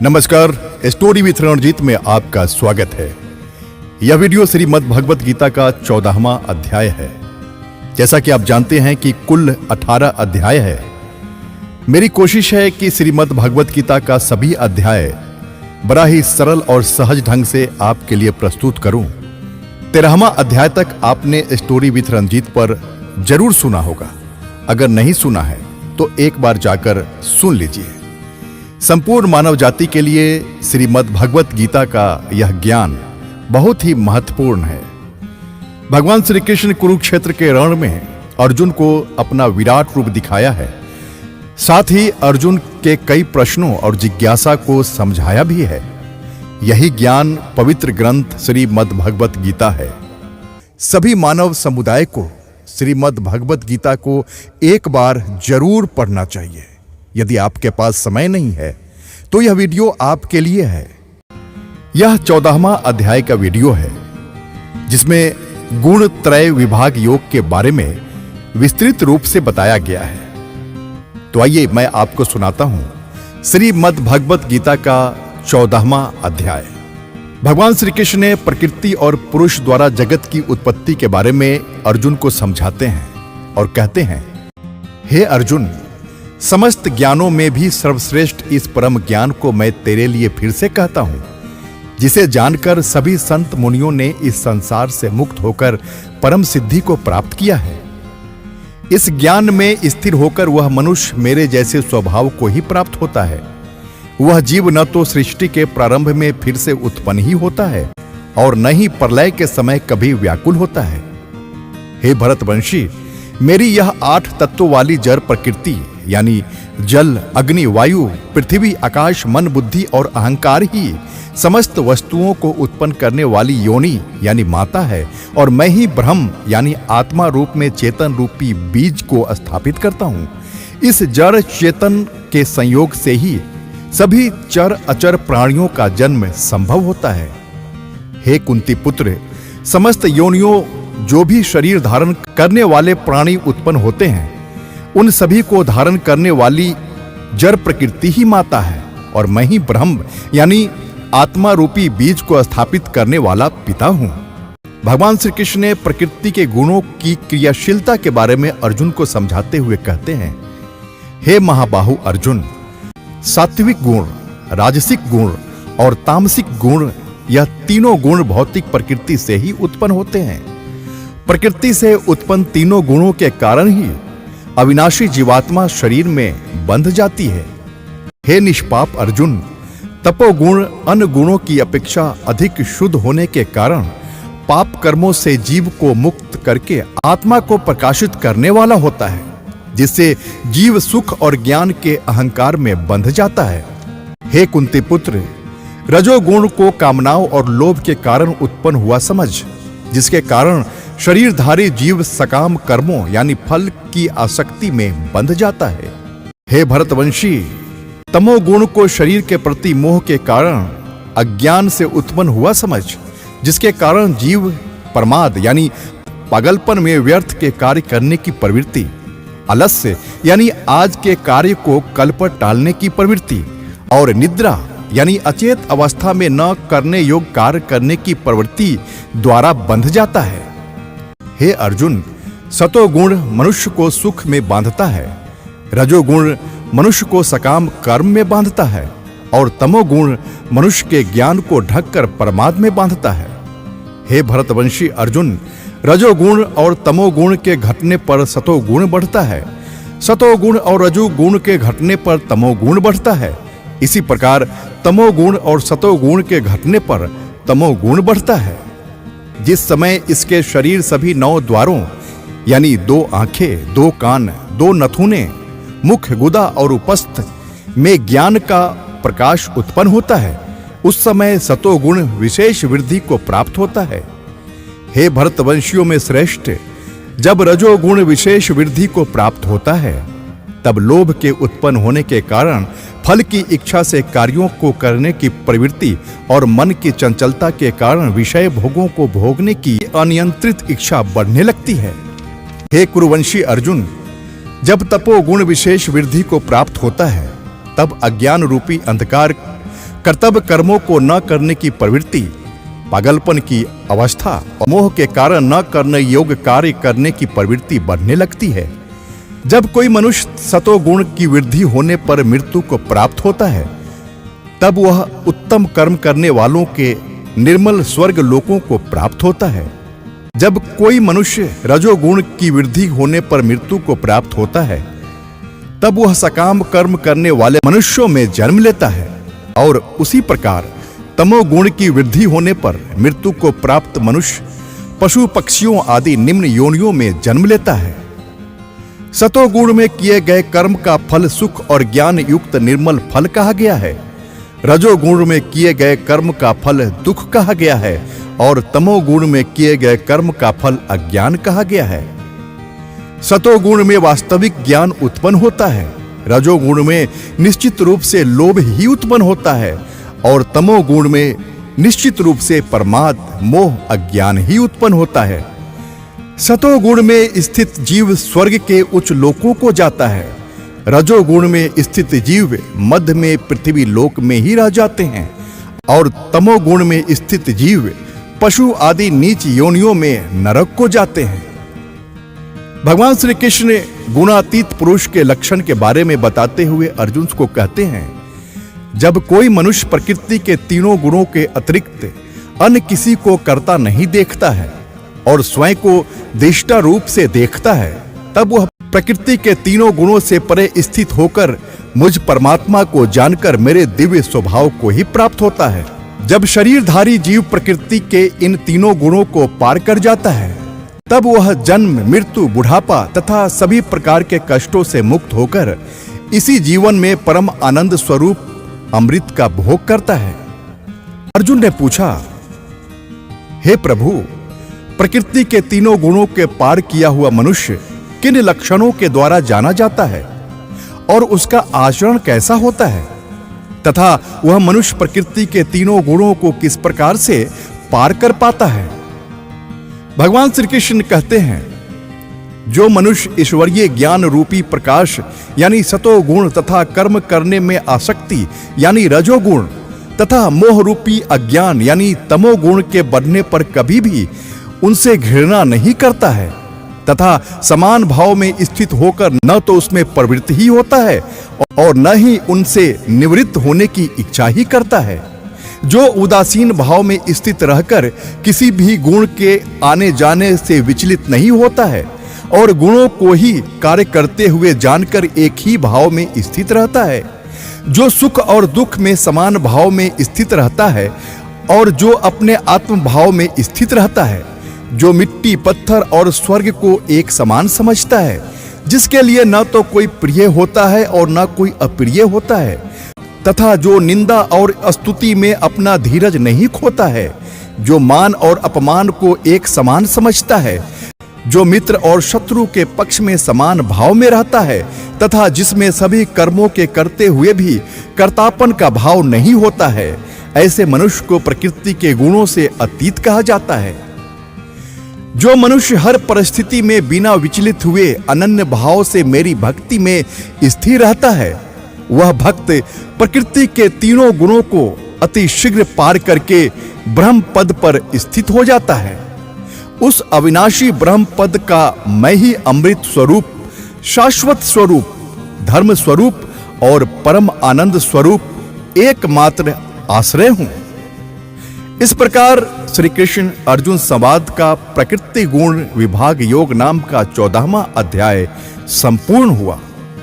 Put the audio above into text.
नमस्कार, story with Ranjit में आपका स्वागत है। यह वीडियो श्रीमद् भगवत गीता का 14वां अध्याय है। जैसा कि आप जानते हैं कि कुल 18 अध्याय है। मेरी कोशिश है कि श्रीमद् भगवत गीता का सभी अध्याय बड़ा ही सरल और सहज ढंग से आपके लिए प्रस्तुत करूं। 13वां अध्याय तक आपने स्टोरी विथ रणजीत पर जरूर सुना होगा। अगर नहीं सुना है तो एक बार जाकर सुन लीजिए। संपूर्ण मानव जाति के लिए श्रीमद् भगवत गीता का यह ज्ञान बहुत ही महत्वपूर्ण है। भगवान श्री कृष्ण कुरुक्षेत्र के रण में अर्जुन को अपना विराट रूप दिखाया है। साथ ही अर्जुन के कई प्रश्नों और जिज्ञासा को समझाया भी है। यही ज्ञान पवित्र ग्रंथ श्रीमद् भगवत गीता है। सभी मानव समुदाय को श्रीमद् भगवत गीता को एक बार जरूर पढ़ना चाहिए। यदि आपके पास समय नहीं है तो यह वीडियो आपके लिए है। यह 14वां अध्याय का वीडियो है जिसमें गुण त्रय विभाग योग के बारे में विस्तृत रूप से बताया गया है। तो आइए मैं आपको सुनाता हूं श्रीमद् भगवत गीता का 14वां अध्याय। भगवान श्री कृष्ण ने प्रकृति और पुरुष द्वारा जगत की उत्पत्ति के बारे में अर्जुन को समझाते हैं और कहते हैं, हे अर्जुन, समस्त ज्ञानों में भी सर्वश्रेष्ठ इस परम ज्ञान को मैं तेरे लिए फिर से कहता हूं, जिसे जानकर सभी संत मुनियों ने इस संसार से मुक्त होकर परम सिद्धि को प्राप्त किया है। इस ज्ञान में स्थिर होकर वह मनुष्य मेरे जैसे स्वभाव को ही प्राप्त होता है। वह जीव न तो सृष्टि के प्रारंभ में फिर से उत्पन्न ही होता है और न ही प्रलय के समय कभी व्याकुल होता है। हे भरतवंशी, मेरी यह 8 तत्वों वाली जड़ प्रकृति यानी जल, अग्नि, वायु, पृथ्वी, आकाश, मन, बुद्धि और अहंकार ही समस्त वस्तुओं को उत्पन्न करने वाली योनि यानी माता है और मैं ही ब्रह्म यानी आत्मा रूप में चेतन रूपी बीज को स्थापित करता हूं। इस जड़ चेतन के संयोग से ही सभी चर अचर प्राणियों का जन्म संभव होता है। हे कुंती पुत्र, समस्त योनियों जो भी शरीर धारण करने वाले प्राणी उत्पन्न होते हैं, उन सभी को धारण करने वाली जड़ प्रकृति ही माता है और मैं ही ब्रह्म यानी आत्मा रूपी बीज को स्थापित करने वाला पिता हूं। भगवान श्री कृष्ण ने प्रकृति के गुणों की क्रियाशीलता के बारे में अर्जुन को समझाते हुए कहते हैं, हे महाबाहु अर्जुन, सात्विक गुण, राजसिक गुण और तामसिक गुण, यह तीनों गुण भौतिक प्रकृति से ही उत्पन्न होते हैं। प्रकृति से उत्पन्न तीनों गुणों के कारण ही अविनाशी जीवात्मा शरीर में बंध जाती है। हे निष्पाप अर्जुन, तपोगुण अन्य गुणों की अपेक्षा अधिक शुद्ध होने के कारण पाप कर्मों से जीव को मुक्त करके आत्मा को प्रकाशित करने वाला होता है, जिससे जीव सुख और ज्ञान के अहंकार में बंध जाता है। हे कुंती पुत्र, रजोगुण को कामनाओं और लोभ के कारण उत्पन्न हुआ समझ, जिसके कारण शरीरधारी जीव सकाम कर्मों यानी फल की आसक्ति में बंध जाता है। हे भरतवंशी, तमोगुण को शरीर के प्रति मोह के कारण अज्ञान से उत्पन्न हुआ समझ, जिसके कारण जीव प्रमाद यानी पागलपन में व्यर्थ के कार्य करने की प्रवृत्ति, आलस्य यानी आज के कार्य को कल पर टालने की प्रवृत्ति और निद्रा यानी अचेत अवस्था में न करने योग्य कार्य करने की प्रवृत्ति द्वारा बंध जाता है। हे अर्जुन, सतोगुण मनुष्य को सुख में बांधता है, रजोगुण मनुष्य को सकाम कर्म में बांधता है और तमोगुण मनुष्य के ज्ञान को ढककर प्रमाद में बांधता है। हे भरतवंशी अर्जुन, रजोगुण और तमोगुण के घटने पर सतोगुण बढ़ता है, सतोगुण और रजोगुण के घटने पर तमोगुण बढ़ता है। इसी प्रकार तमोगुण और सतोगुण के घटने पर तमोगुण बढ़ता है। जिस समय इसके शरीर सभी 9 द्वारों यानी 2 आंखें, 2 कान, 2 नथुने, मुख, गुदा और उपस्थ में ज्ञान का प्रकाश उत्पन्न होता है, उस समय सतोगुण विशेष वृद्धि को प्राप्त होता है। हे भरतवंशियों में श्रेष्ठ, जब रजोगुण विशेष वृद्धि को प्राप्त होता है, तब लोभ के उत्पन्न होने के कारण फल की इच्छा से कार्यों को करने की प्रवृत्ति और मन की चंचलता के कारण विषय भोगों को भोगने की अनियंत्रित इच्छा बढ़ने लगती है। हे कुरुवंशी अर्जुन, जब तपोगुण विशेष वृद्धि को प्राप्त होता है, तब अज्ञान रूपी अंधकार कर्तव्य कर्मों को न करने की प्रवृत्ति, पागलपन की अवस्था और मोह के कारण न करने योग्य कार्य करने की प्रवृत्ति बढ़ने लगती है। जब कोई मनुष्य सतोगुण की वृद्धि होने पर मृत्यु को प्राप्त होता है, तब वह उत्तम कर्म करने वालों के निर्मल स्वर्ग लोकों को प्राप्त होता है। जब कोई मनुष्य रजोगुण की वृद्धि होने पर मृत्यु को प्राप्त होता है, तब वह सकाम कर्म करने वाले मनुष्यों में जन्म लेता है। और उसी प्रकार तमोगुण की वृद्धि होने पर मृत्यु को प्राप्त मनुष्य पशु पक्षियों आदि निम्न योनियों में जन्म लेता है। सतोगुण में किए गए कर्म का फल सुख और ज्ञान युक्त निर्मल फल कहा गया है। रजोगुण में किए गए कर्म का फल दुख कहा गया है और तमोगुण में किए गए कर्म का फल अज्ञान कहा गया है। सतोगुण में वास्तविक ज्ञान उत्पन्न होता है, रजोगुण में निश्चित रूप से लोभ ही उत्पन्न होता है और तमोगुण में निश्चित रूप से प्रमाद मोह अज्ञान ही उत्पन्न होता है। सतोगुण में स्थित जीव स्वर्ग के उच्च लोकों को जाता है, रजोगुण में स्थित जीव मध्य में पृथ्वी लोक में ही रह जाते हैं और तमोगुण में स्थित जीव पशु आदि नीच योनियों में नरक को जाते हैं। भगवान श्री कृष्ण गुणातीत पुरुष के लक्षण के बारे में बताते हुए अर्जुन को कहते हैं, जब कोई मनुष्य प्रकृति के तीनों गुणों के अतिरिक्त अन्य किसी को करता नहीं देखता है और स्वयं को दृष्टा रूप से देखता है, तब वह प्रकृति के तीनों गुणों से परे स्थित होकर मुझ परमात्मा को जानकर मेरे दिव्य स्वभाव को ही प्राप्त होता है। जब शरीरधारी जीव प्रकृति के इन तीनों गुणों को पार कर जाता है, तब वह जन्म मृत्यु बुढ़ापा तथा सभी प्रकार के कष्टों से मुक्त होकर इसी जीवन में परम आनंद स्वरूप अमृत का भोग करता है। अर्जुन ने पूछा, हे प्रभु, प्रकृति के तीनों गुणों के पार किया हुआ मनुष्य किन लक्षणों के द्वारा जाना जाता है और उसका आचरण कैसा होता है तथा वह मनुष्य प्रकृति के तीनों गुणों को किस प्रकार से पार कर पाता है? भगवान श्री कृष्ण कहते हैं, जो मनुष्य ईश्वरीय ज्ञान रूपी प्रकाश यानी सतोगुण तथा कर्म करने में आसक्ति यानी रजोगुण तथा मोह रूपी अज्ञान यानी तमोगुण के बढ़ने पर कभी भी उनसे घृणा नहीं करता है तथा समान भाव में स्थित होकर न तो उसमें प्रवृत्ति ही होता है और न ही उनसे निवृत्त होने की इच्छा ही करता है, जो उदासीन भाव में स्थित रहकर किसी भी गुण के आने जाने से विचलित नहीं होता है और गुणों को ही कार्य करते हुए जानकर एक ही भाव में स्थित रहता है, जो सुख और दुख में समान भाव में स्थित रहता है और जो अपने आत्म भाव में स्थित रहता है, जो मिट्टी पत्थर और स्वर्ग को एक समान समझता है, जिसके लिए न तो कोई प्रिय होता है और न कोई अप्रिय होता है, तथा जो निंदा और स्तुति में अपना धीरज नहीं खोता है, जो मान और अपमान को एक समान समझता है, जो मित्र और शत्रु के पक्ष में समान भाव में रहता है तथा जिसमें सभी कर्मों के करते हुए भी कर्तापन का भाव नहीं होता है, ऐसे मनुष्य को प्रकृति के गुणों से अतीत कहा जाता है। जो मनुष्य हर परिस्थिति में बिना विचलित हुए अनन्य भाव से मेरी भक्ति में स्थिर रहता है, वह भक्त प्रकृति के तीनों गुणों को अति शीघ्र पार करके ब्रह्म पद पर स्थित हो जाता है। उस अविनाशी ब्रह्म पद का मैं ही अमृत स्वरूप, शाश्वत स्वरूप, धर्म स्वरूप और परम आनंद स्वरूप एकमात्र आश्रय हूं। इस प्रकार श्री कृष्ण अर्जुन संवाद का प्रकृति गुण विभाग योग नाम का 14वां अध्याय संपूर्ण हुआ।